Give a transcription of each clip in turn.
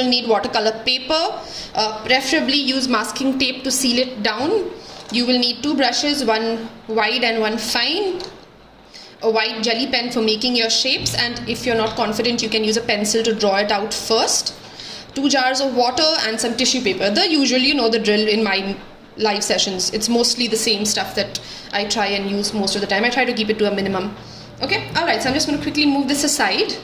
You'll need watercolor paper, preferably use masking tape to seal it down. You will need 2 brushes, one wide and one fine, a white jelly pen for making your shapes, and if you're not confident you can use a pencil to draw it out first. 2 jars of water and some tissue paper. The usual, you know the drill in my live sessions. It's mostly the same stuff that I try and use most of the time. I try to keep it to a minimum. Okay, alright, so I'm just going to quickly move this aside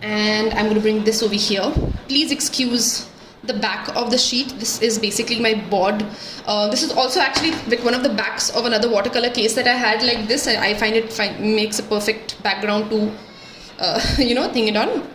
and I'm going to bring this over here. Please excuse the back of the sheet. This is basically my board. This is also actually like one of the backs of another watercolor case that I had like this. I find it makes a perfect background to thing it on.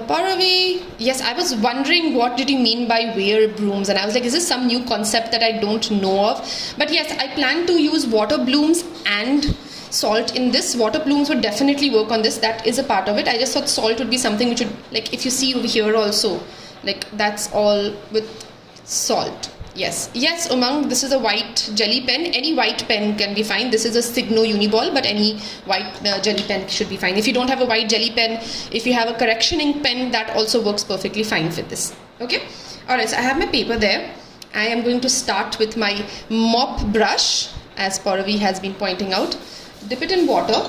Paravi, yes, I was wondering what did you mean by wear brooms, and I was like, is this some new concept that I don't know of? But yes, I plan to use water blooms and salt in this. Water blooms would definitely work on this. That is a part of it. I just thought salt would be something which would, like, if you see over here also, like that's all with salt. Yes, Umang, this is a white jelly pen. Any white pen can be fine. This is a Signo Uniball, but any white jelly pen should be fine. If you don't have a white jelly pen, if you have a correction ink pen, that also works perfectly fine with this. Okay, alright, so I have my paper there. I am going to start with my mop brush, as Paravi has been pointing out. Dip it in water,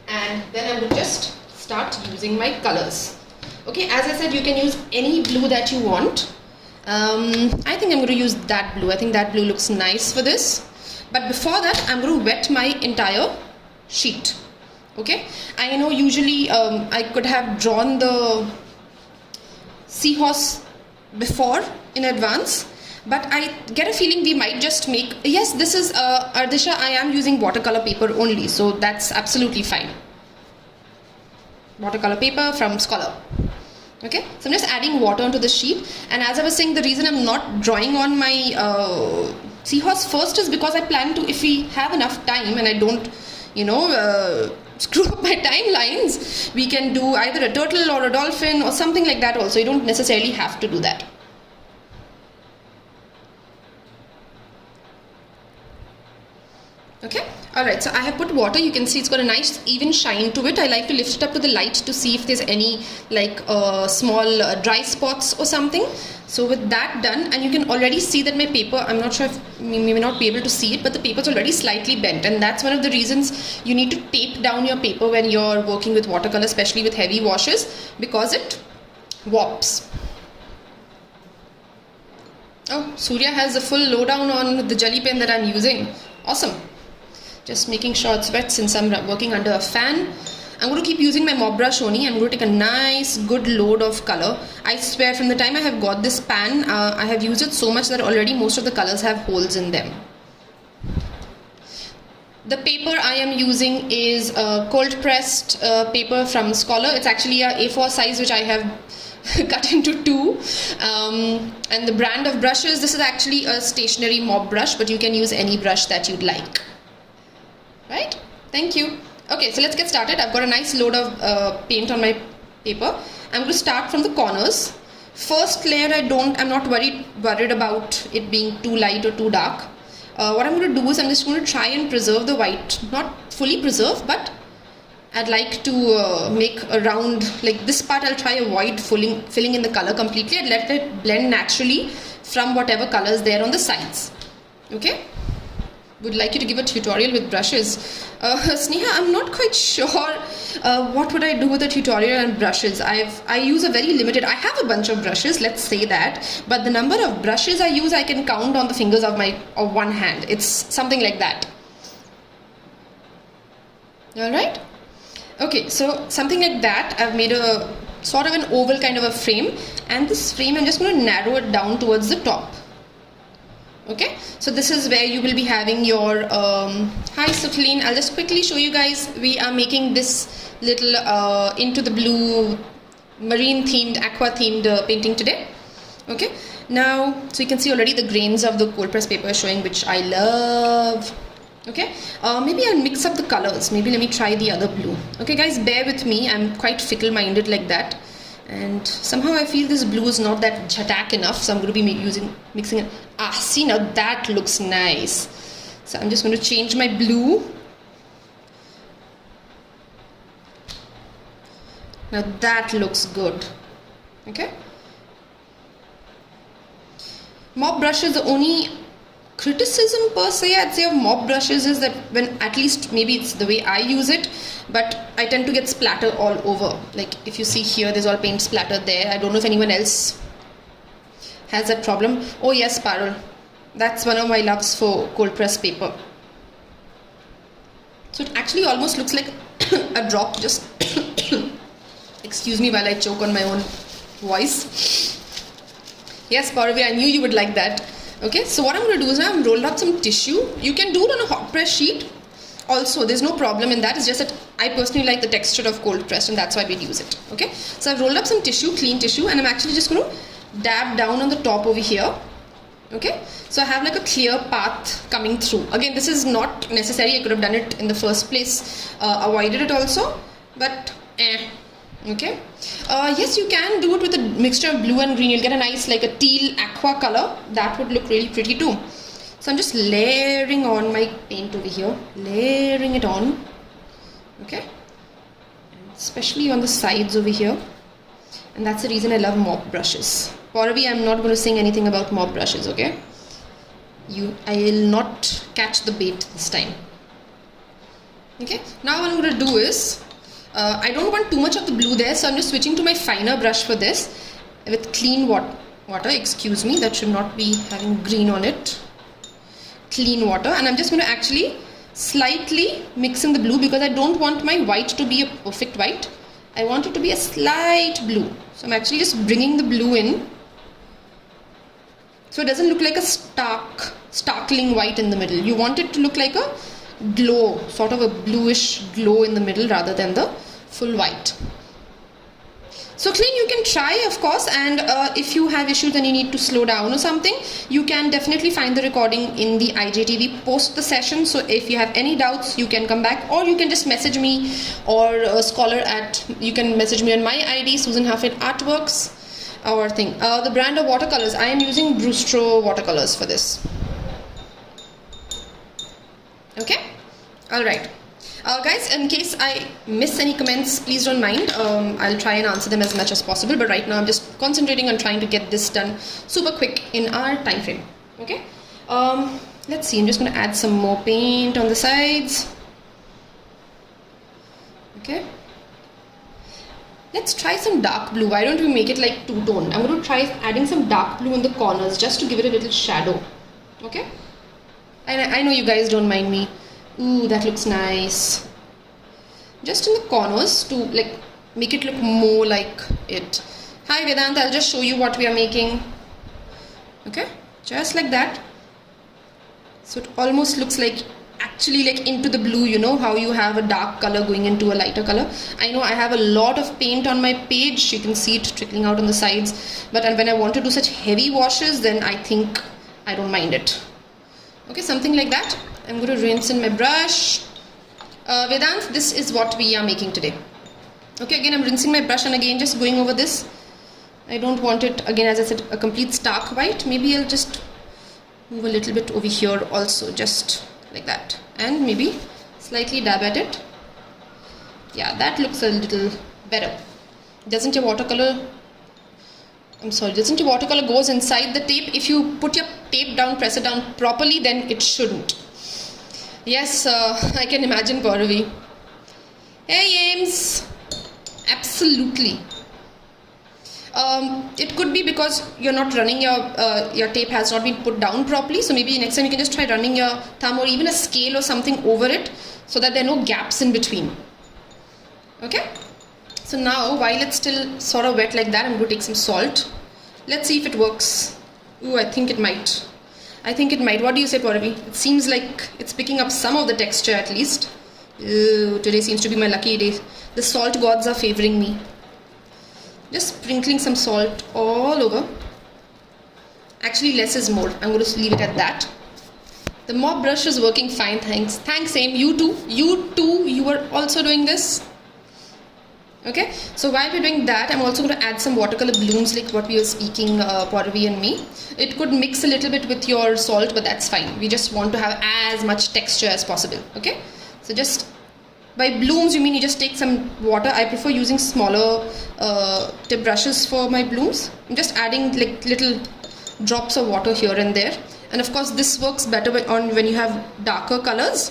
and then I will just start using my colors. Okay, as I said, you can use any blue that you want. I think I'm going to use that blue. I think that blue looks nice for this. But before that, I'm going to wet my entire sheet. Okay. I know usually I could have drawn the seahorse before in advance, but I get a feeling we might just make, yes, this is Ardisha, I am using watercolor paper only, so that's absolutely fine. Watercolor paper from Scholar. Okay, so I'm just adding water onto the sheet, and as I was saying, the reason I'm not drawing on my seahorse first is because I plan to, if we have enough time and I don't, screw up my timelines, we can do either a turtle or a dolphin or something like that also. You don't necessarily have to do that. Okay, alright, so I have put water. You can see it's got a nice even shine to it. I like to lift it up to the light to see if there's any like small dry spots or something. So with that done, and you can already see that my paper, I'm not sure if you may not be able to see it, but the paper is already slightly bent, and that's one of the reasons you need to tape down your paper when you're working with watercolor, especially with heavy washes, because it warps. Oh, Surya has a full lowdown on the jelly pen that I'm using. Awesome. Just making sure it's wet since I'm working under a fan. I'm going to keep using my mop brush only. I'm going to take a nice good load of color. I swear from the time I have got this pan, I have used it so much that already most of the colors have holes in them. The paper I am using is cold pressed paper from Scholar. It's actually a A4 size which I have cut into 2. And the brand of brushes, this is actually a stationary mop brush, but you can use any brush that you'd like. Right? Thank you. Okay, so let's get started. I've got a nice load of paint on my paper. I'm going to start from the corners. First layer, I'm not worried about it being too light or too dark. What I'm going to do is I'm just going to try and preserve the white. Not fully preserve, but I'd like to make a round, like this part I'll try avoid filling in the color completely and let it blend naturally from whatever color is there on the sides. Okay? Would like you to give a tutorial with brushes. Sneha, I'm not quite sure what would I do with a tutorial and brushes. I use a very limited, I have a bunch of brushes, let's say that, but the number of brushes I use I can count on the fingers of one hand. It's something like that. Alright? Okay, so something like that. I've made a sort of an oval kind of a frame, and this frame I'm just going to narrow it down towards the top. Okay, so this is where you will be having your hi Sutlin. I'll just quickly show you guys. We are making this little into the blue marine themed, aqua themed painting today. Okay, now so you can see already the grains of the cold press paper showing, which I love. Okay, maybe I'll mix up the colors. Maybe let me try the other blue. Okay guys, bear with me, I'm quite fickle minded like that, and somehow I feel this blue is not that jhatak enough, so I'm going to be mixing it. See, now that looks nice. So I'm just going to change my blue Now that looks good. Okay. Mop brushes, the only criticism per se I'd say of mop brushes is that when, at least maybe it's the way I use it, but I tend to get splatter all over. Like if you see here, there's all paint splatter there. I don't know if anyone else has that problem. Oh yes, Parul. That's one of my loves for cold press paper. So it actually almost looks like a drop. Just excuse me while I choke on my own voice. Yes, Parvi, I knew you would like that. Okay, so what I'm going to do is now I've rolled up some tissue. You can do it on a hot press sheet. Also, there's no problem in that. It's just that I personally like the texture of cold press, and that's why we'd use it. Okay, so I've rolled up some tissue, clean tissue, and I'm actually just going to dab down on the top over here. Okay, so I have like a clear path coming through. Again, this is not necessary. I could have done it in the first place, avoided it also, but okay. Yes, you can do it with a mixture of blue and green. You'll get a nice like a teal aqua color. That would look really pretty too. So I'm just layering on my paint over here, layering it on. Okay, especially on the sides over here. And that's the reason I love mop brushes. Pauravi, I'm not going to sing anything about mop brushes, okay? I will not catch the bait this time. Okay, now what I'm going to do is, I don't want too much of the blue there, so I'm just switching to my finer brush for this with clean water. Excuse me, that should not be having green on it. Clean water, and I'm just going to actually slightly mix in the blue because I don't want my white to be a perfect white. I want it to be a slight blue. So I'm actually just bringing the blue in. So it doesn't look like a starkling white in the middle. You want it to look like a glow, sort of a bluish glow in the middle rather than the full white. So clean, you can try, of course, and if you have issues and you need to slow down or something, you can definitely find the recording in the IGTV post the session. So if you have any doubts, you can come back, or you can just message me or a scholar you can message me on my ID, Susan Hafid Artworks, or thing. The brand of watercolors, I am using Brustro watercolors for this. Okay, all right. Guys, in case I miss any comments, please don't mind. I'll try and answer them as much as possible, but right now I'm just concentrating on trying to get this done super quick in our time frame. Okay, let's see, I'm just going to add some more paint on the sides. Okay, let's try some dark blue. Why don't we make it like two-tone? I'm going to try adding some dark blue in the corners just to give it a little shadow. Okay, and I know you guys don't mind me. Ooh, that looks nice. Just in the corners to like make it look more like it. Hi Vedanta, I'll just show you what we are making. Okay, just like that. So it almost looks like actually like into the blue, you know how you have a dark color going into a lighter color. I know I have a lot of paint on my page. You can see it trickling out on the sides. But when I want to do such heavy washes, then I think I don't mind it. Okay, something like that. I'm going to rinse in my brush. Vedant, this is what we are making today. Okay, again I'm rinsing my brush and again just going over this. I don't want it, again as I said, a complete stark white. Maybe I'll just move a little bit over here also, just like that. And maybe slightly dab at it. Yeah, that looks a little better. Doesn't your watercolor goes inside the tape? If you put your tape down, press it down properly, then it shouldn't. Yes, I can imagine, Pauravi. Hey, Ames. Absolutely. It could be because you're not running your tape has not been put down properly. So maybe next time you can just try running your thumb or even a scale or something over it so that there are no gaps in between. Okay. So now while it's still sort of wet like that, I'm going to take some salt. Let's see if it works. Ooh, I think it might. What do you say, Pauravi? It seems like it's picking up some of the texture at least. Ooh, today seems to be my lucky day. The salt gods are favoring me. Just sprinkling some salt all over. Actually, less is more. I'm going to leave it at that. The mop brush is working fine, thanks. Thanks, Aim. You too, you are also doing this. Okay, so while we're doing that, I'm also going to add some watercolor blooms like what we were speaking, Pauravi and me. It could mix a little bit with your salt, but that's fine. We just want to have as much texture as possible. Okay, so just By blooms, you mean you just take some water? I prefer using smaller tip brushes for my blooms. I'm just adding like little drops of water here and there. And of course, this works better on when you have darker colors.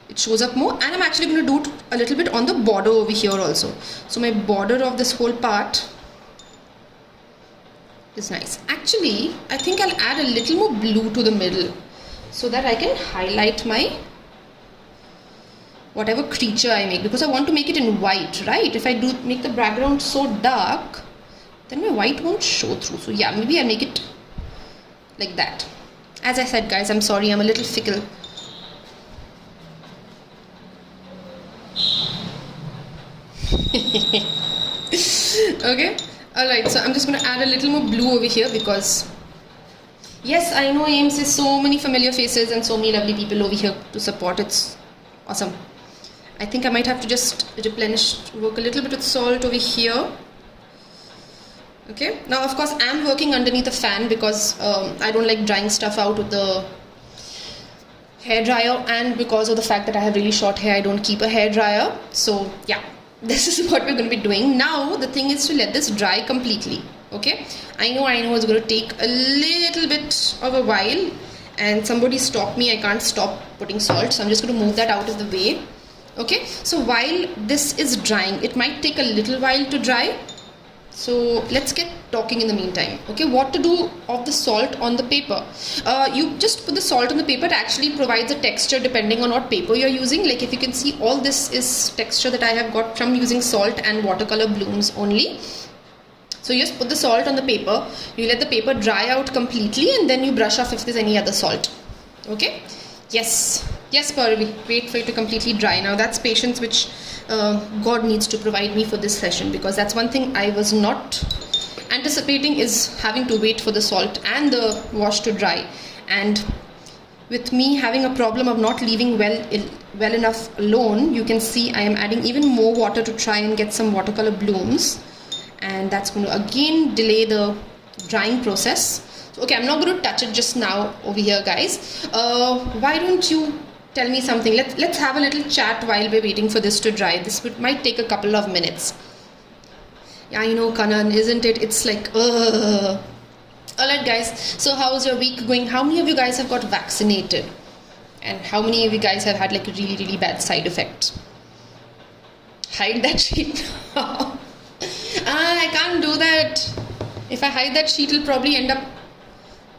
It shows up more. And I'm actually going to do it a little bit on the border over here also. So my border of this whole part is nice. Actually, I think I'll add a little more blue to the middle so that I can highlight my whatever creature I make, because I want to make it in white, right? If I do make the background so dark, then my white won't show through. So yeah, maybe I make it like that. As I said, guys, I'm sorry, I'm a little fickle. Okay, alright, so I'm just going to add a little more blue over here because yes, I know Ames is so many familiar faces and so many lovely people over here to support. It's awesome. I think I might have to just work a little bit with salt over here. Okay, now of course I'm working underneath a fan because I don't like drying stuff out with the hair dryer, and because of the fact that I have really short hair, I don't keep a hair dryer. So yeah, this is what we're going to be doing. Now the thing is to let this dry completely. Okay, I know it's going to take a little bit of a while, and somebody stopped me. I can't stop putting salt, so I'm just going to move that out of the way. Okay, so while this is drying, it might take a little while to dry, so let's get talking in the meantime. Okay, what to do of the salt on the paper? You just put the salt on the paper. It actually provides a texture depending on what paper you're using. Like if you can see, all this is texture that I have got from using salt and watercolor blooms only. So you just put the salt on the paper, you let the paper dry out completely, and then you brush off if there's any other salt. Okay, yes, Parvi, wait for it to completely dry. Now that's patience which God needs to provide me for this session, because that's one thing I was not anticipating, is having to wait for the salt and the wash to dry. And with me having a problem of not leaving well enough alone, you can see I am adding even more water to try and get some watercolor blooms, and that's going to again delay the drying process. So, okay, I'm not going to touch it just now over here, guys. Why don't you tell me something? Let's have a little chat while we're waiting for this to dry. This might take a couple of minutes. Yeah, I know, Kanan, isn't it? It's like, Alright, guys, so how's your week going? How many of you guys have got vaccinated? And how many of you guys have had like really, really bad side effects? Hide that sheet. I can't do that. If I hide that sheet, it'll probably end up,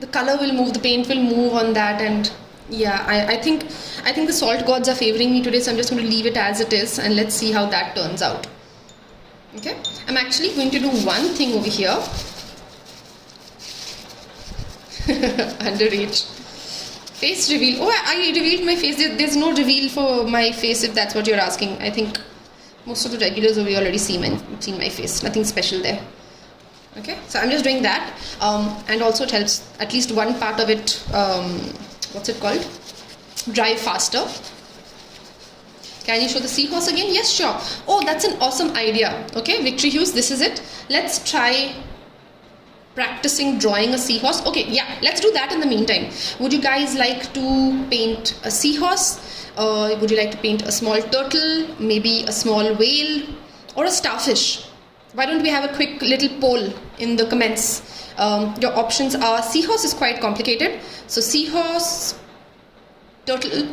the color will move, the paint will move on that, and yeah, I think the salt gods are favoring me today, so I'm just going to leave it as it is and let's see how that turns out. Okay, I'm actually going to do one thing over here. Underage. Face reveal. Oh, I revealed my face. There's no reveal for my face, if that's what you're asking. I think most of the regulars over here already seen my face. Nothing special there. Okay, so I'm just doing that, and also it helps at least one part of it, what's it called, dry faster. Can you show the seahorse again? Yes, sure. Oh, that's an awesome idea. Okay, Victory Hughes, this is it. Let's try practicing drawing a seahorse. Okay, yeah, let's do that in the meantime. Would you guys like to paint a seahorse? Would you like to paint a small turtle, maybe a small whale, or a starfish? Why don't we have a quick little poll in the comments? Your options are, seahorse is quite complicated. So seahorse, turtle,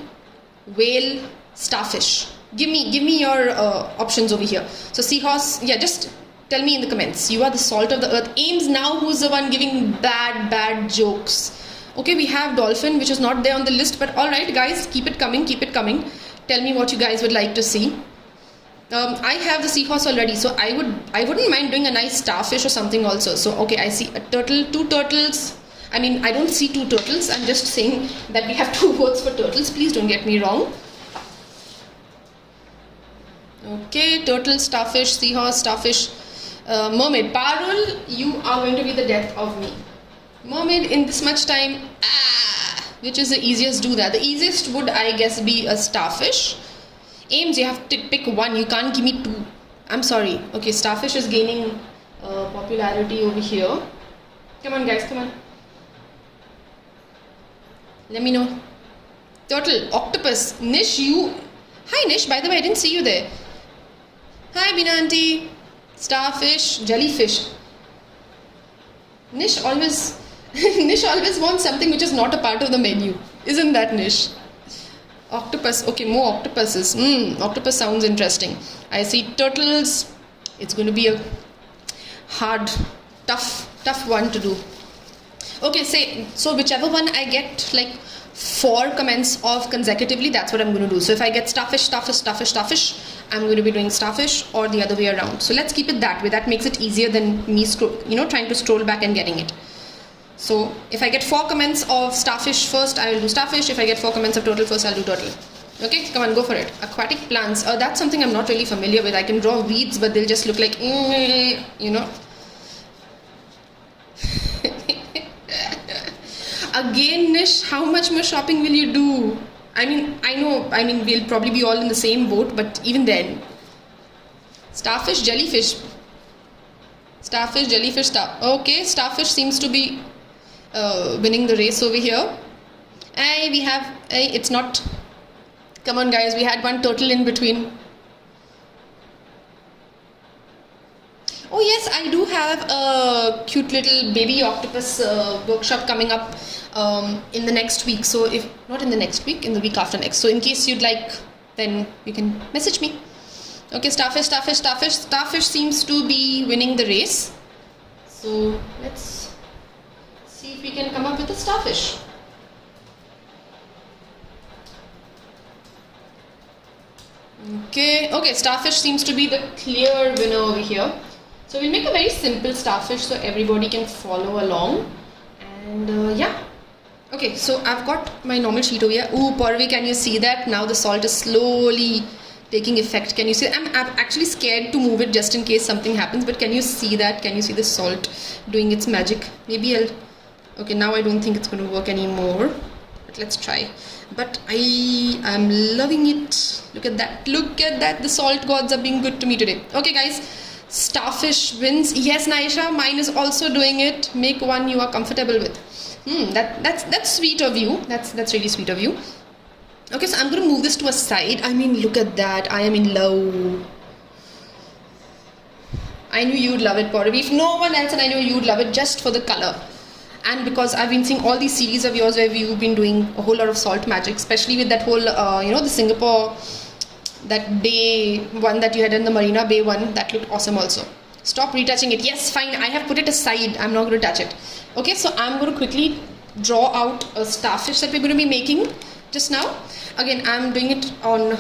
whale, starfish. Give me your options over here. So seahorse, yeah, just tell me in the comments. You are the salt of the earth. Ames now, who's the one giving bad jokes? Okay, we have dolphin, which is not there on the list, but all right, guys, keep it coming. Tell me what you guys would like to see. I have the seahorse already, so I wouldn't mind doing a nice starfish or something also. So okay, I see a turtle, two turtles. I mean, I don't see two turtles. I'm just saying that we have two votes for turtles. Please don't get me wrong. Okay, turtle, starfish, seahorse, starfish, mermaid. Parul, you are going to be the death of me. Mermaid in this much time. Which is the easiest? Do that. The easiest would, I guess, be a starfish. Ames, you have to pick one. You can't give me two. I'm sorry. Okay, starfish is gaining popularity over here. Come on, guys, come on. Let me know. Turtle, octopus. Nish, Hi Nish, by the way, I didn't see you there. Hi Bina auntie. Starfish, jellyfish. Nish always Nish always wants something which is not a part of the menu. Isn't that Nish? Octopus. Okay, more octopuses. Octopus sounds interesting. I see turtles. It's going to be a hard, tough one to do. Okay, so whichever one I get like 4 comments of consecutively, that's what I'm going to do. So if I get starfish, I'm going to be doing starfish, or the other way around. So let's keep it that way. That makes it easier than me trying to scroll back and getting it. So if I get 4 comments of starfish first, I will do starfish. If I get 4 comments of turtle first, I'll do turtle. Okay, come on, go for it. Aquatic plants. That's something I'm not really familiar with. I can draw weeds, but they'll just look like, Again, Nish, how much more shopping will you do? I mean, we'll probably be all in the same boat, but even then. Starfish, jellyfish. Starfish, jellyfish, okay, starfish seems to be winning the race over here. It's not. Come on, guys, we had one turtle in between. Oh yes, I do have a cute little baby octopus workshop coming up in the next week. So if not in the next week, in the week after next. So in case you'd like, then you can message me. Okay, starfish seems to be winning the race. So let's see if we can come up with a starfish. Okay, starfish seems to be the clear winner over here. So we'll make a very simple starfish so everybody can follow along. And yeah. Okay, so I've got my normal sheet over here. Ooh, Parvi, can you see that? Now the salt is slowly taking effect. Can you see? I'm actually scared to move it just in case something happens. But can you see that? Can you see the salt doing its magic? Maybe I'll... Okay, now I don't think it's going to work anymore. But let's try. But I am loving it. Look at that. Look at that. The salt gods are being good to me today. Okay, guys. Starfish wins. Yes, Naisha, mine is also doing it. Make one you are comfortable with. That's sweet of you. That's really sweet of you. Okay, so I'm going to move this to a side. I mean, look at that. I am in love. I knew you'd love it, Parvi. If no one else, and I know you'd love it just for the color. And because I've been seeing all these series of yours where you've been doing a whole lot of salt magic, especially with that whole, the Singapore, that bay one that you had in the Marina Bay one, that looked awesome also. Stop retouching it. Yes, fine. I have put it aside. I'm not going to touch it. Okay, so I'm going to quickly draw out a starfish that we're going to be making just now. Again, I'm doing it on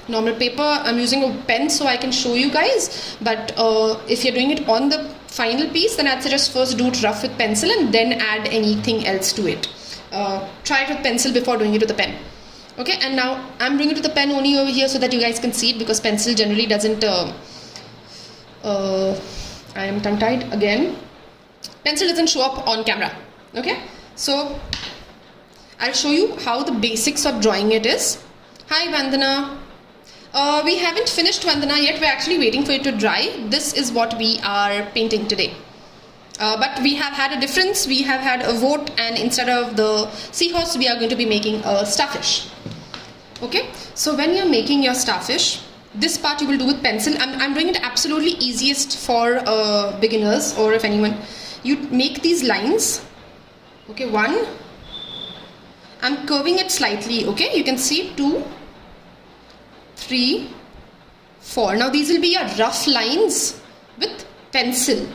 normal paper. I'm using a pen so I can show you guys. But if you're doing it on the final piece, then I'd suggest first do it rough with pencil and then add anything else to it. Try it with pencil before doing it with a pen. Okay, and now I'm doing it with the pen only over here so that you guys can see it, because pencil generally doesn't, I am tongue-tied again. Pencil doesn't show up on camera. Okay, so I'll show you how the basics of drawing it is. Hi Vandana. We haven't finished Vandana yet. We're actually waiting for it to dry. This is what we are painting today. But we have had a difference. We have had a vote, and instead of the seahorse, we are going to be making a starfish. Okay, so when you're making your starfish, this part you will do with pencil. I'm doing it absolutely easiest for beginners, or if anyone. You make these lines. Okay, 1. I'm curving it slightly. Okay, you can see 2, 3, 4. Now these will be your rough lines with pencil.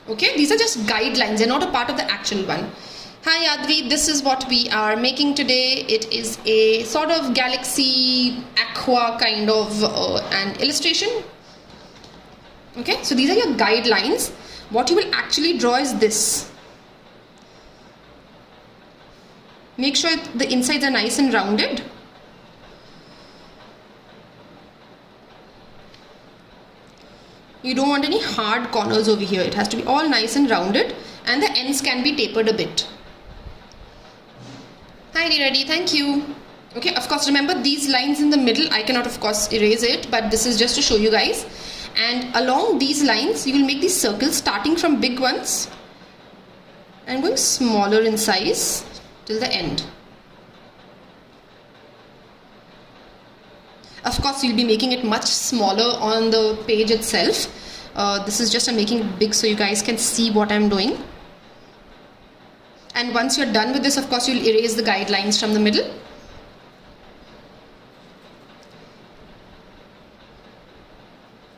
Okay, these are just guidelines. They're not a part of the actual one. Hi Adri, this is what we are making today. It is a sort of galaxy aqua kind of an illustration. Okay, so these are your guidelines. What you will actually draw is this. Make sure the insides are nice and rounded. You don't want any hard corners over here. It has to be all nice and rounded, and the ends can be tapered a bit. Hi Reddy, thank you. Okay, of course, remember these lines in the middle, I cannot of course erase it, but this is just to show you guys. And along these lines, you will make these circles starting from big ones and going smaller in size till the end. Of course, you'll be making it much smaller on the page itself. This is just I'm making it big so you guys can see what I'm doing. And once you're done with this, of course, you'll erase the guidelines from the middle.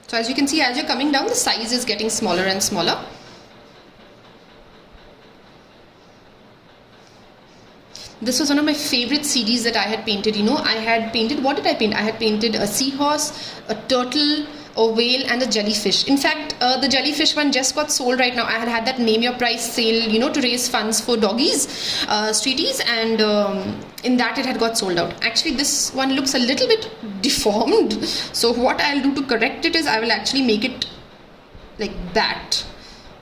So as you can see, as you're coming down, the size is getting smaller and smaller. This was one of my favorite CDs that I had painted. You know, I had painted, what did I paint? I had painted a seahorse, a turtle, a whale and a jellyfish. In fact, the jellyfish one just got sold right now. I had that name your price sale, you know, to raise funds for doggies, streeties, and in that it had got sold out. Actually, this one looks a little bit deformed. So what I'll do to correct it is I will actually make it like that.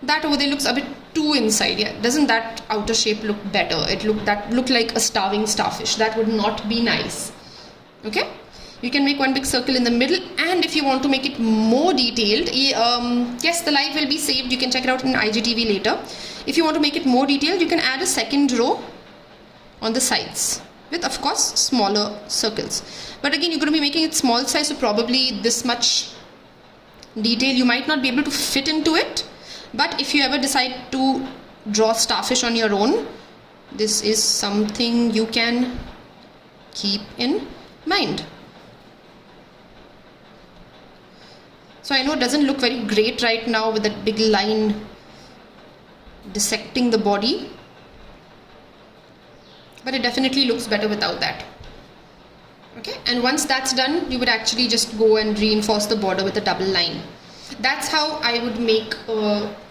That over there looks a bit too inside. Yeah, doesn't that outer shape look better? That looked like a starving starfish. That would not be nice. Okay. You can make one big circle in the middle, and if you want to make it more detailed, yes, the live will be saved. You can check it out in IGTV later. If you want to make it more detailed, you can add a second row on the sides with, of course, smaller circles. But again, you're going to be making it small size, so probably this much detail you might not be able to fit into it. But if you ever decide to draw starfish on your own, this is something you can keep in mind. So I know it doesn't look very great right now with that big line dissecting the body, but it definitely looks better without that. Okay, and once that's done, you would actually just go and reinforce the border with a double line. That's how I would make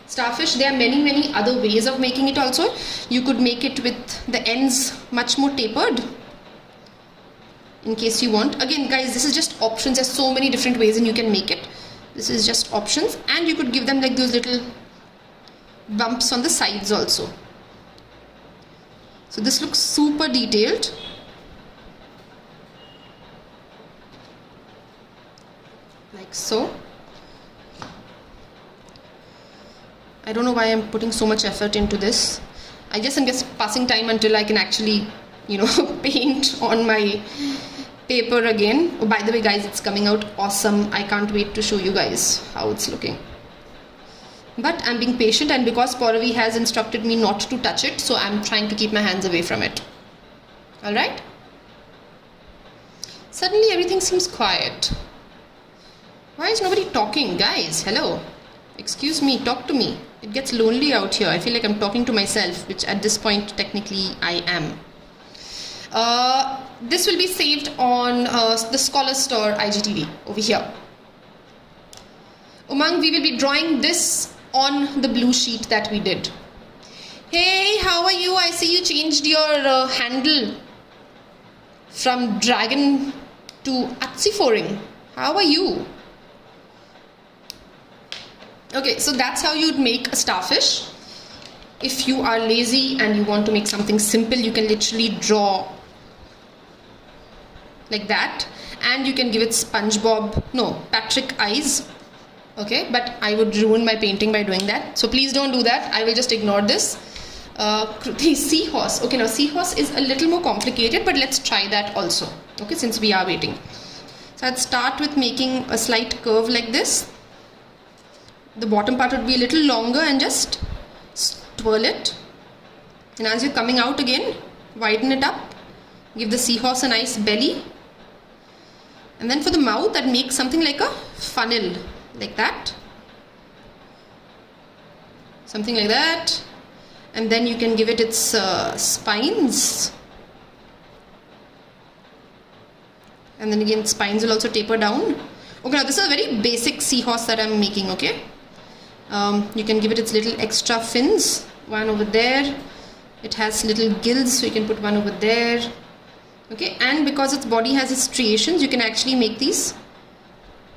starfish. There are many other ways of making it also. You could make it with the ends much more tapered, in case you want. Again, guys, this is just options. There's so many different ways and you can make it. This is just options, and you could give them like those little bumps on the sides also. So this looks super detailed. Like so. I don't know why I'm putting so much effort into this. I guess I'm just passing time until I can actually, you know, paint on my paper again. Oh, by the way, guys, it's coming out awesome. I can't wait to show you guys how it's looking. But I'm being patient, and because Pauravi has instructed me not to touch it, so I'm trying to keep my hands away from it. Alright? Suddenly everything seems quiet. Why is nobody talking? Guys, hello. Excuse me, talk to me. It gets lonely out here. I feel like I'm talking to myself, which at this point technically I am. This will be saved on the Scholar Store IGTV over here. Umang, we will be drawing this on the blue sheet that we did. Hey, how are you? I see you changed your handle from dragon to Atsiforing. How are you? Okay, so that's how you'd make a starfish. If you are lazy and you want to make something simple, you can literally draw like that, and you can give it Patrick eyes. Okay, but I would ruin my painting by doing that, so please don't do that. I will just ignore this. The seahorse. Okay, now seahorse is a little more complicated, but let's try that also. Okay, since we are waiting. So I'd start with making a slight curve like this. The bottom part would be a little longer, and just twirl it. And as you're coming out again, widen it up. Give the seahorse a nice belly. And then for the mouth, I'd make something like a funnel, like that. Something like that. And then you can give it its spines. And then again, spines will also taper down. Okay, now this is a very basic seahorse that I'm making, okay? You can give it its little extra fins. One over there. It has little gills, so you can put one over there. Okay, and because its body has its striations, you can actually make these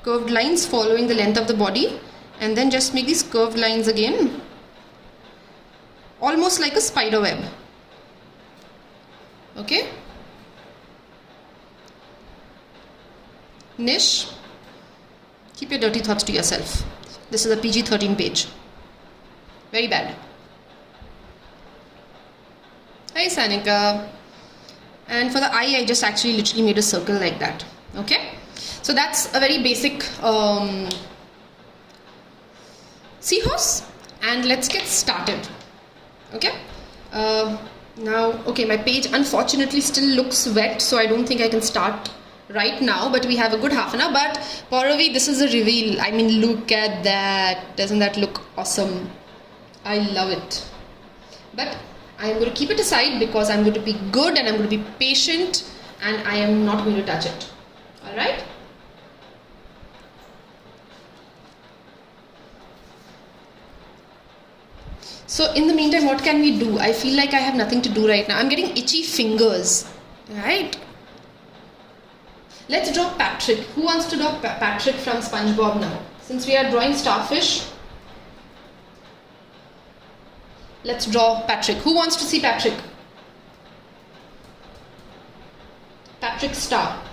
curved lines following the length of the body, and then just make these curved lines again, almost like a spider web. Okay. Nish, keep your dirty thoughts to yourself. This is a PG-13 page. Very bad. Hi Sanika. And for the eye, I just actually literally made a circle like that. Okay. So that's a very basic seahorse, and let's get started. Okay. Now, okay, my page unfortunately still looks wet, so I don't think I can start right now, but we have a good half an hour. But Pauravi, this is a reveal. I mean, look at that. Doesn't that look awesome? I love it. But I am going to keep it aside because I'm going to be good and I'm going to be patient, and I am not going to touch it. Alright? So in the meantime, what can we do? I feel like I have nothing to do right now. I'm getting itchy fingers. Right? Let's draw Patrick. Who wants to draw Patrick from SpongeBob now? Since we are drawing starfish, let's draw Patrick. Who wants to see Patrick? Patrick Star.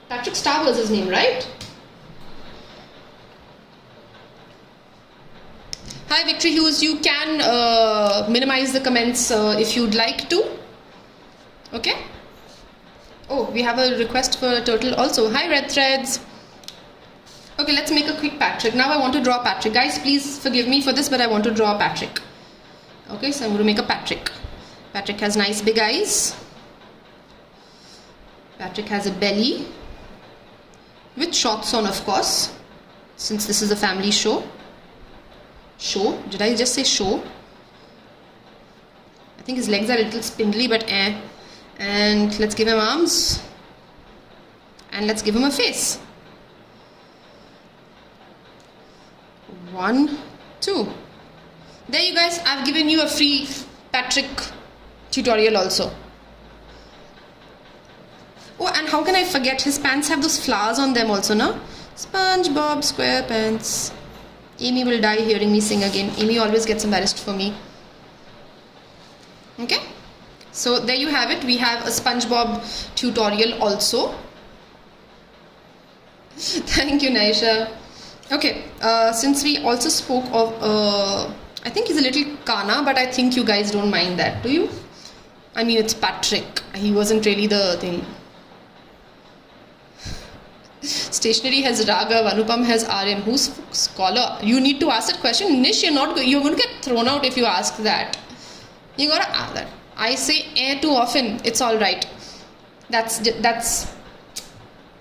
Patrick Star was his name, right? Hi Victory Hughes, you can minimize the comments if you'd like to. Okay. Oh, we have a request for a turtle also. Hi Red Threads. Okay, let's make a quick Patrick. Now I want to draw Patrick. Guys, please forgive me for this, but I want to draw Patrick. Okay, so I'm going to make a Patrick. Patrick has nice big eyes. Patrick has a belly with shorts on, of course, since this is a family show. Show? Did I just say show? I think his legs are a little spindly, but eh. And let's give him arms. And let's give him a face. 1, 2. There you guys, I've given you a free Patrick tutorial also. Oh, and how can I forget? His pants have those flowers on them also, no? SpongeBob SquarePants. Amy will die hearing me sing again. Amy always gets embarrassed for me. Okay. So there you have it. We have a SpongeBob tutorial also. Thank you, Naisha. Okay. Since we also spoke of, I think he's a little Kana, but I think you guys don't mind that, do you? I mean, it's Patrick. He wasn't really the thing. Stationery has Raghav, Anupam has Aryan. Who's scholar? You need to ask that question. Nish, you're going to get thrown out if you ask that. You gotta ask that. I say too often. It's all right. That's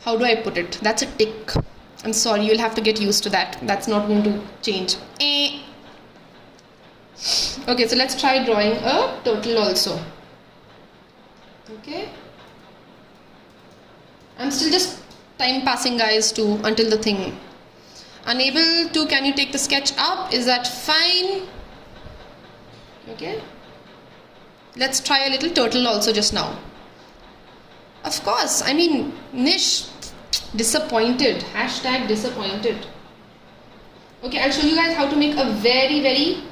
how do I put it? That's a tick. I'm sorry, you'll have to get used to that. That's not going to change. Okay, so let's try drawing a turtle also. Okay. I'm still just time passing, guys, too, until the thing. Unable to, can you take the sketch up? Is that fine? Okay. Let's try a little turtle also just now. Of course, I mean, Nish, disappointed. Hashtag disappointed. Okay, I'll show you guys how to make a very, very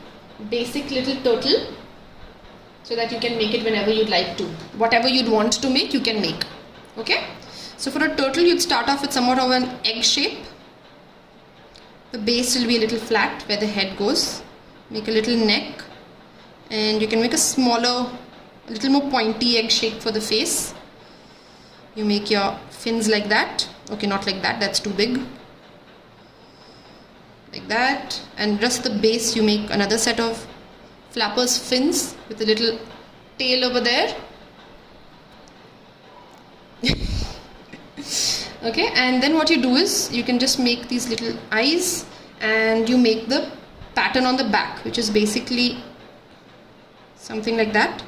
basic little turtle so that you can make it whenever you'd like to. Whatever you'd want to make, you can make. Okay. So for a turtle, you'd start off with somewhat of an egg shape. The base will be a little flat where the head goes. Make a little neck. And you can make a smaller, a little more pointy egg shape for the face. You make your fins like that. Okay, not like that. That's too big. Like that. And just the base, you make another set of flappers fins with a little tail over there. Okay, and then what you do is you can just make these little eyes and you make the pattern on the back, which is basically something like that.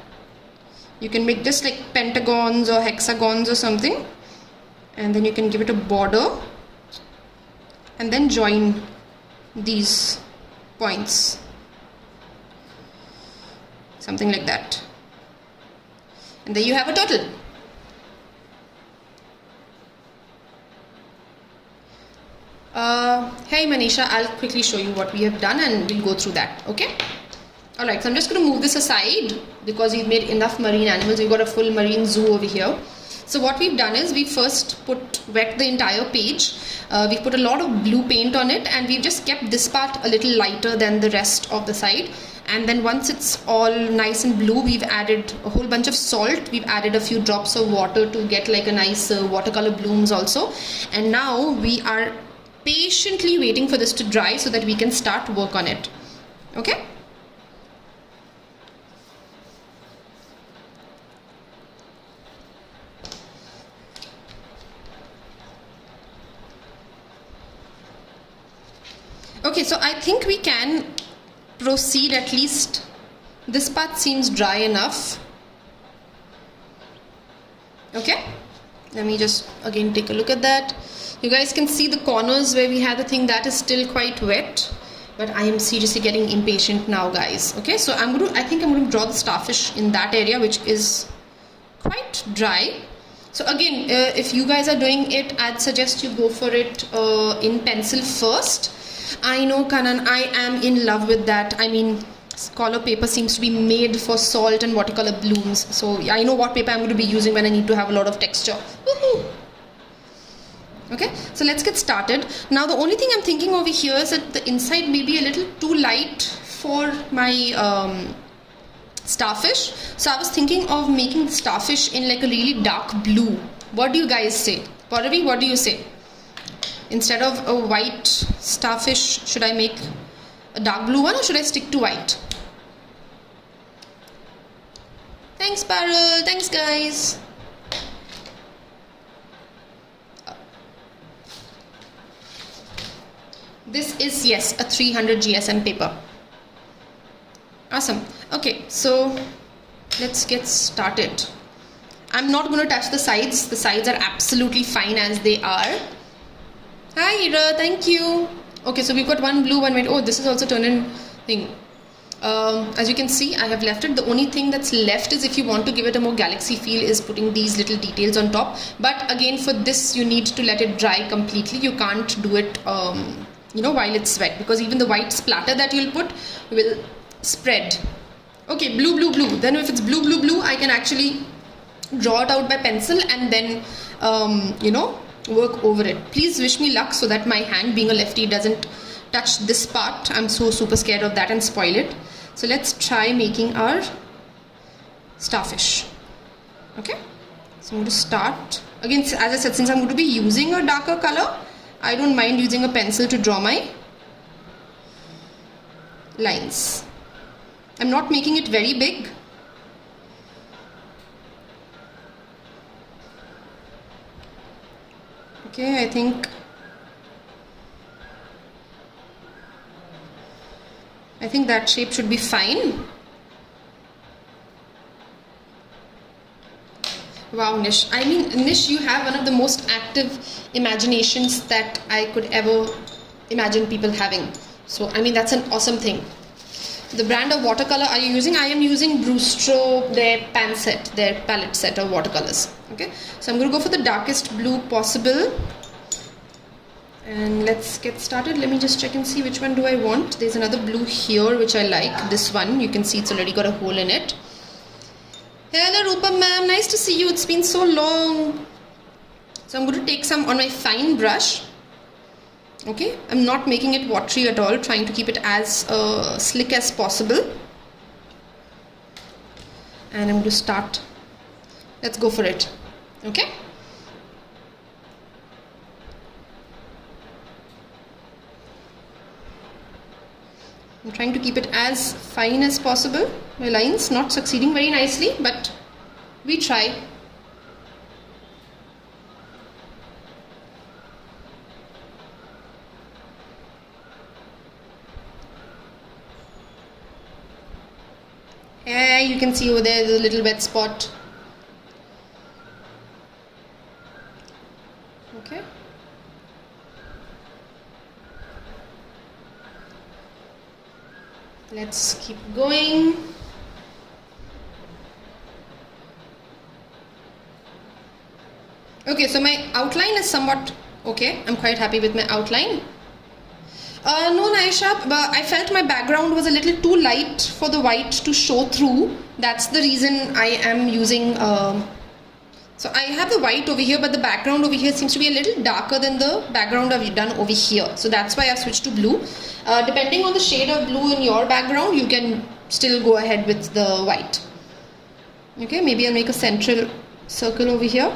You can make just like pentagons or hexagons or something, and then you can give it a border and then join these points, something like that, and there you have a turtle. Hey Manisha, I'll quickly show you what we have done and we'll go through that. Okay. Alright, so I'm just going to move this aside because we've made enough marine animals. We've got a full marine zoo over here. So what we've done is we first wet the entire page. We've put a lot of blue paint on it, and we've just kept this part a little lighter than the rest of the side. And then once it's all nice and blue, we've added a whole bunch of salt. We've added a few drops of water to get like a nice watercolor blooms also. And now we are patiently waiting for this to dry so that we can start work on it. Okay? Okay, so I think we can proceed. At least this part seems dry enough. Okay, let me just again take a look at that. You guys can see the corners where we had the thing that is still quite wet, but I am seriously getting impatient now, guys. Okay, so I think I'm going to draw the starfish in that area, which is quite dry. So again, if you guys are doing it, I'd suggest you go for it in pencil first. I know, Kanan, I am in love with that. I mean, Scholar paper seems to be made for salt and watercolor blooms. So I know what paper I'm going to be using when I need to have a lot of texture. Woohoo! Okay, so let's get started. Now the only thing I'm thinking over here is that the inside may be a little too light for my starfish. So I was thinking of making the starfish in like a really dark blue. What do you guys say? Pauravi, what do you say? Instead of a white starfish, should I make a dark blue one, or should I stick to white? Thanks, Parul. Thanks, guys. This is, yes, a 300 GSM paper. Awesome. Okay, so let's get started. I'm not going to touch the sides. The sides are absolutely fine as they are. Hi, Ira. Thank you. Okay, so we've got one blue, one white. Oh, this is also turn-in thing. As you can see, I have left it. The only thing that's left is, if you want to give it a more galaxy feel, is putting these little details on top. But again, for this, you need to let it dry completely. You can't do it, while it's wet, because even the white splatter that you'll put will spread. Okay, blue, blue, blue. Then if it's blue, blue, blue, I can actually draw it out by pencil and then, work over it. Please wish me luck so that my hand, being a lefty, doesn't touch this part. I'm so super scared of that and spoil it. So let's try making our starfish. Okay, so I'm going to start again. As I said, since I'm going to be using a darker color, I don't mind using a pencil to draw my lines. I'm not making it very big. Okay, I think that shape should be fine. Wow, Nish. I mean, Nish, you have one of the most active imaginations that I could ever imagine people having. So, I mean, that's an awesome thing. The brand of watercolor are you using? I am using Brustro, their palette set of watercolors. Okay, so I'm going to go for the darkest blue possible. And let's get started. Let me just check and see which one do I want. There's another blue here which I like. This one, you can see it's already got a hole in it. Hello Rupa ma'am, nice to see you. It's been so long. So I'm going to take some on my fine brush. Okay, I'm not making it watery at all, trying to keep it as slick as possible. And I'm going to start. Let's go for it. Okay. I'm trying to keep it as fine as possible. My lines not succeeding very nicely, but we try. Yeah, you can see over there the little wet spot. Okay. Let's keep going. Okay, so my outline is somewhat okay. I'm quite happy with my outline. No, Naisha, but I felt my background was a little too light for the white to show through. That's the reason I am using So I have the white over here, but the background over here seems to be a little darker than the background I've done over here. So that's why I've switched to blue. Depending on the shade of blue in your background, you can still go ahead with the white. Okay, maybe I'll make a central circle over here.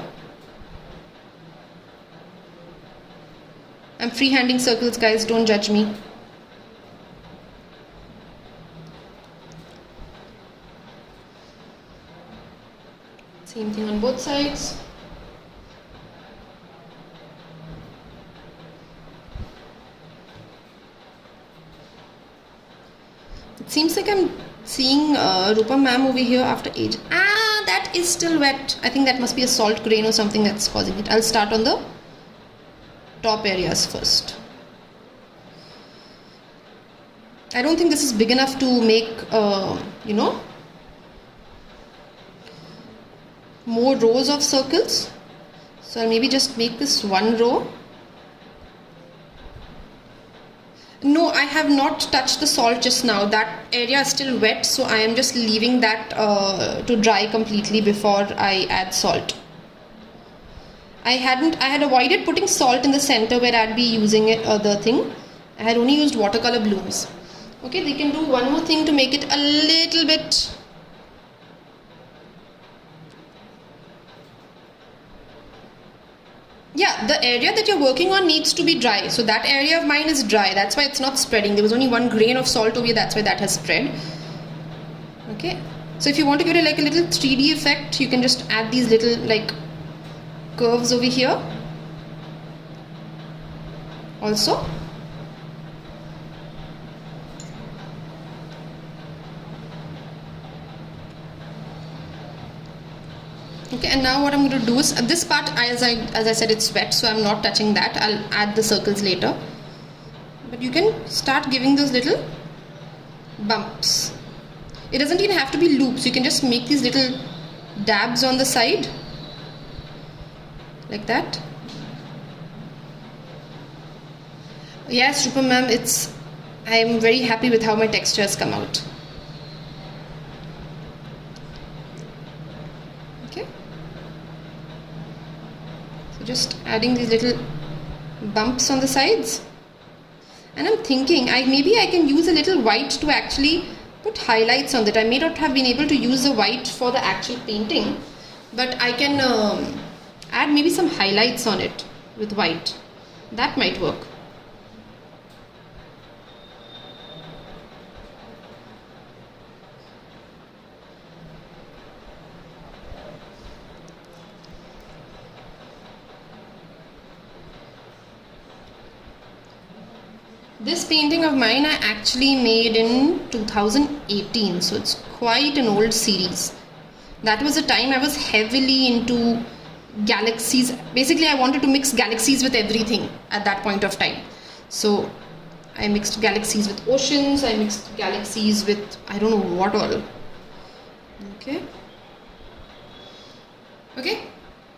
I'm freehanding circles, guys, don't judge me. Same thing on both sides. It seems like I'm seeing Rupa ma'am over here after age. Ah, that is still wet. I think that must be a salt grain or something that's causing it. I'll start on the top areas first. I don't think this is big enough to make, you know, more rows of circles. So I'll maybe just make this one row. No, I have not touched the salt just now. That area is still wet, so I am just leaving that to dry completely before I add salt. I had avoided putting salt in the center where I'd be using it, the thing. I had only used watercolor blooms. Okay, they can do one more thing to make it a little bit. Yeah, the area that you're working on needs to be dry. So that area of mine is dry. That's why it's not spreading. There was only one grain of salt over here. That's why that has spread. Okay. So if you want to give it like a little 3D effect, you can just add these little like curves over here. Also. Okay, and now what I'm going to do is this part, as I said, it's wet, so I'm not touching that. I'll add the circles later. But you can start giving those little bumps. It doesn't even have to be loops. You can just make these little dabs on the side, like that. Yes, Rupa ma'am, I'm very happy with how my texture has come out. Just adding these little bumps on the sides, and I'm thinking maybe I can use a little white to actually put highlights on it. I may not have been able to use the white for the actual painting, but I can add maybe some highlights on it with white. That might work. This painting of mine I actually made in 2018, so it's quite an old series. That was a time I was heavily into galaxies. Basically, I wanted to mix galaxies with everything at that point of time. So I mixed galaxies with oceans, I mixed galaxies with I don't know what all. Okay. Okay,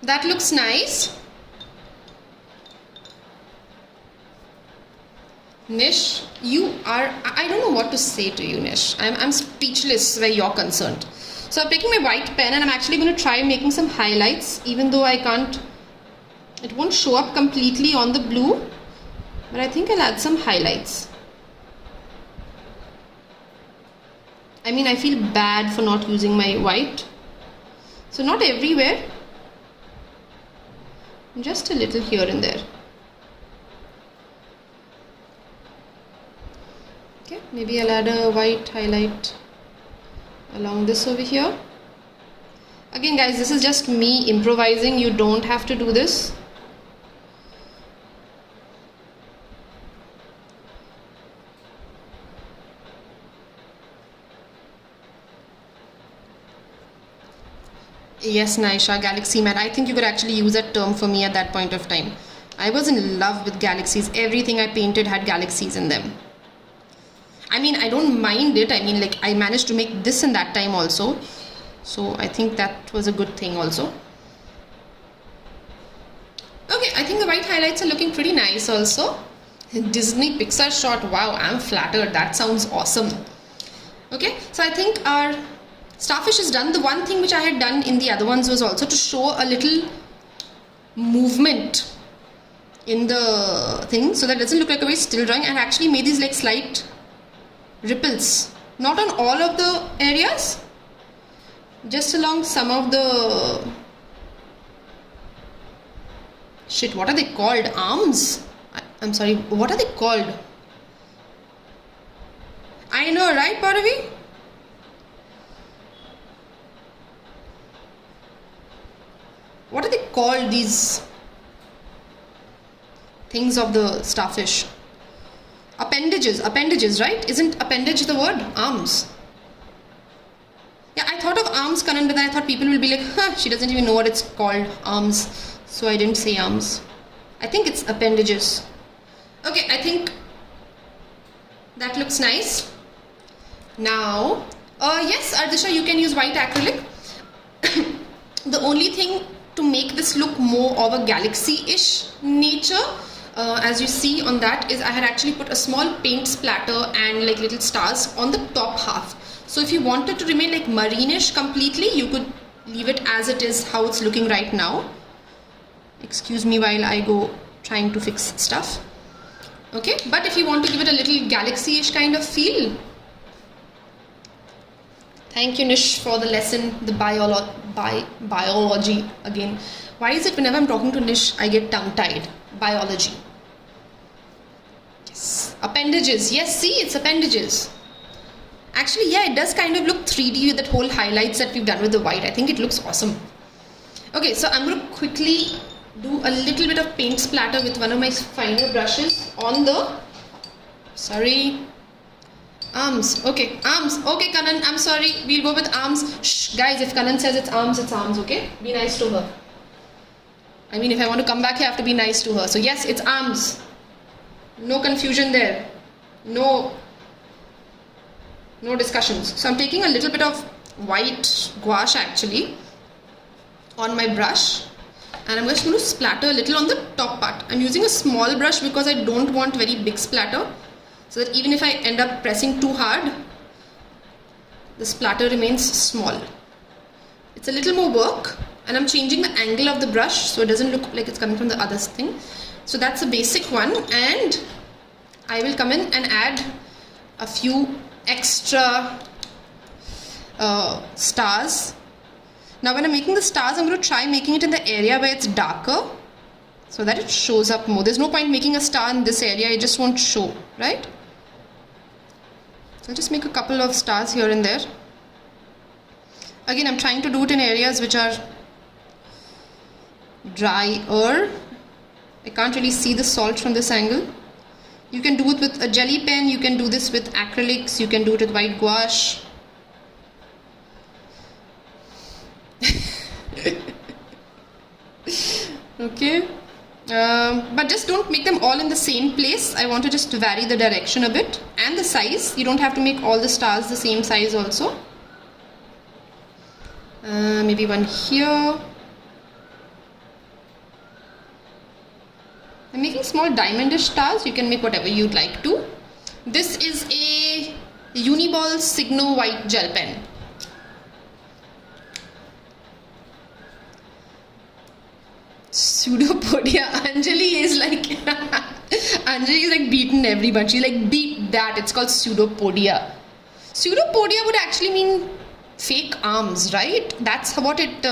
that looks nice. Nish, I don't know what to say to you, Nish. I'm speechless where you're concerned. So I'm taking my white pen and I'm actually going to try making some highlights, even though it won't show up completely on the blue, but I think I'll add some highlights. I mean, I feel bad for not using my white. So not everywhere, just a little here and there. Okay, maybe I'll add a white highlight along this over here. Again guys, this is just me improvising. You don't have to do this. Yes, Naisha, galaxy man. I think you could actually use that term for me at that point of time. I was in love with galaxies. Everything I painted had galaxies in them. I mean, I don't mind it. I mean, like, I managed to make this in that time also. So I think that was a good thing also. Okay, I think the white highlights are looking pretty nice also. Disney Pixar shot. Wow, I'm flattered. That sounds awesome. Okay, so I think our Starfish is done. The one thing which I had done in the other ones was also to show a little movement in the thing, so that it doesn't look like a very still drawing, and actually made these like slight ripples. Not on all of the areas, just along some of the... Shit, what are they called? Arms? I'm sorry, what are they called? I know, right, Parvi? What are they called, these things of the starfish? Appendages, right? Isn't appendage the word? Arms. Yeah, I thought of arms, Kanan, but then I thought people will be like, huh, she doesn't even know what it's called, arms. So I didn't say arms. I think it's appendages. Okay, I think that looks nice. Now, yes, Ardisha, you can use white acrylic. The only thing to make this look more of a galaxy-ish nature, as you see on that, is I had actually put a small paint splatter and like little stars on the top half. So if you wanted to remain like marineish completely, you could leave it as it is, how it's looking right now. Excuse me while I go trying to fix stuff. Okay, but if you want to give it a little galaxy-ish kind of feel. Thank you, Nish, for the lesson, the biology again. Why is it whenever I'm talking to Nish, I get tongue-tied? Biology. Yes. Appendages. Yes, see, it's appendages. Actually, yeah, it does kind of look 3D with that whole highlights that we've done with the white. I think it looks awesome. Okay, so I'm going to quickly do a little bit of paint splatter with one of my finer brushes on the... Sorry... Arms. Okay, arms. Okay, Kanan, I'm sorry. We'll go with arms. Shh, guys, if Kanan says it's arms, okay? Be nice to her. I mean, if I want to come back here, I have to be nice to her. So yes, it's arms. No confusion there. No discussions. So I'm taking a little bit of white gouache actually on my brush. And I'm just going to splatter a little on the top part. I'm using a small brush because I don't want very big splatter. So that even if I end up pressing too hard, the splatter remains small. It's a little more work, and I'm changing the angle of the brush so it doesn't look like it's coming from the other thing. So that's a basic one, and I will come in and add a few extra stars. Now when I'm making the stars, I'm going to try making it in the area where it's darker so that it shows up more. There's no point making a star in this area, it just won't show, right? I'll just make a couple of stars here and there. Again, I'm trying to do it in areas which are drier. I can't really see the salt from this angle. You can do it with a jelly pen, you can do this with acrylics, you can do it with white gouache. Okay. But just don't make them all in the same place. I want to just vary the direction a bit and the size. You don't have to make all the stars the same size also. Maybe one here. I'm making small diamondish stars. You can make whatever you'd like to. This is a Uniball Signo white gel pen. Pseudopodia. Anjali is like Anjali is like beaten everyone. She's like, beat that. It's called pseudopodia. Pseudopodia would actually mean fake arms, right? That's what it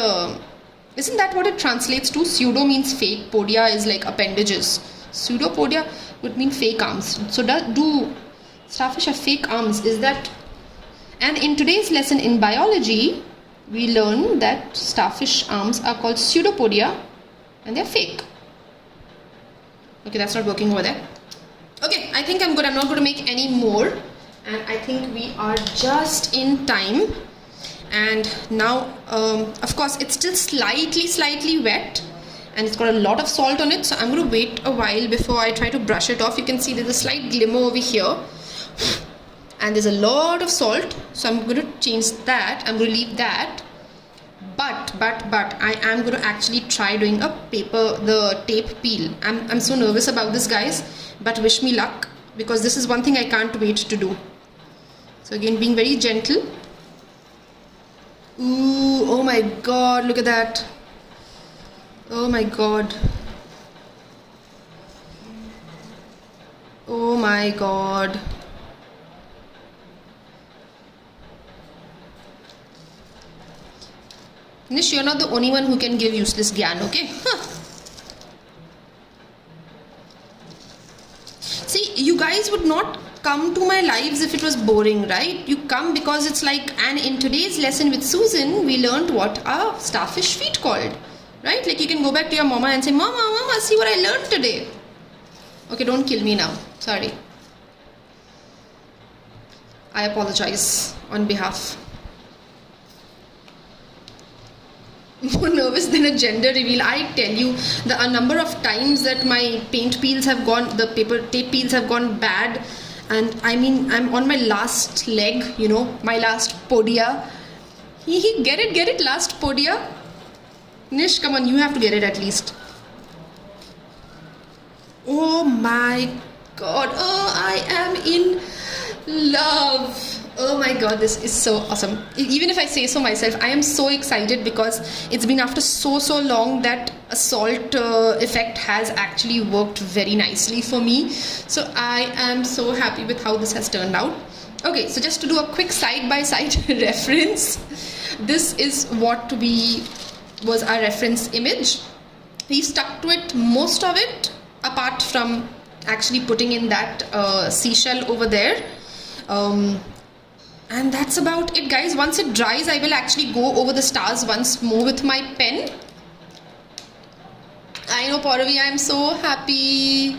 isn't that what it translates to? Pseudo means fake, podia is like appendages. Pseudopodia would mean fake arms. So do starfish have fake arms? Is that? And in today's lesson in biology, we learn that starfish arms are called pseudopodia and they're fake. Okay, that's not working over there. Okay, I think I'm good. I'm not going to make any more. And I think we are just in time. And now, of course, it's still slightly wet. And it's got a lot of salt on it. So I'm going to wait a while before I try to brush it off. You can see there's a slight glimmer over here. And there's a lot of salt. So I'm going to change that. I'm going to leave that. But I am going to actually try doing the tape peel. I'm so nervous about this, guys, but wish me luck, because this is one thing I can't wait to do. So again, being very gentle. Ooh, oh my god, look at that. Oh my god. Oh my god. Nish, you're not the only one who can give useless gyan, okay? See, you guys would not come to my lives if it was boring, right? You come because it's like, and in today's lesson with Susan, we learned what are starfish feet called, right? Like you can go back to your mama and say, Mama, see what I learned today. Okay, don't kill me now. Sorry. I apologize on behalf. More nervous than a gender reveal. I tell you, the number of times that my paint peels have gone, the paper tape peels have gone bad, and I mean, I'm on my last leg, you know, my last podia. Get it, last podia. Nish, come on, you have to get it at least. Oh my god, oh, I am in love. Oh my god, this is so awesome. Even if I say so myself, I am so excited because it's been after so long that a salt effect has actually worked very nicely for me. So I am so happy with how this has turned out. Okay, so just to do a quick side-by-side reference, this is what was our reference image. We stuck to it, most of it, apart from actually putting in that seashell over there. And that's about it, guys. Once it dries, I will actually go over the stars once more with my pen. I know, Pauravi, I'm so happy.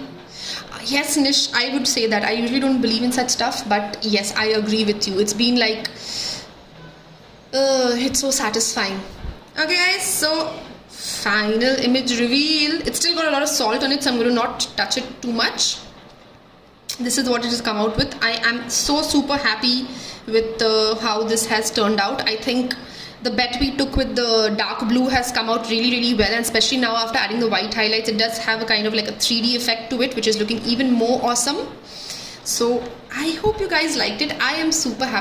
Yes, Nish, I would say that. I usually don't believe in such stuff, but yes, I agree with you. It's been like, it's so satisfying. Okay, guys, so final image reveal. It's still got a lot of salt on it, so I'm going to not touch it too much. This is what it has come out with. I am so super happy with how this has turned out. I think the bet we took with the dark blue has come out really well, and especially now after adding the white highlights, it does have a kind of like a 3D effect to it, which is looking even more awesome. So I hope you guys liked it. I am super happy.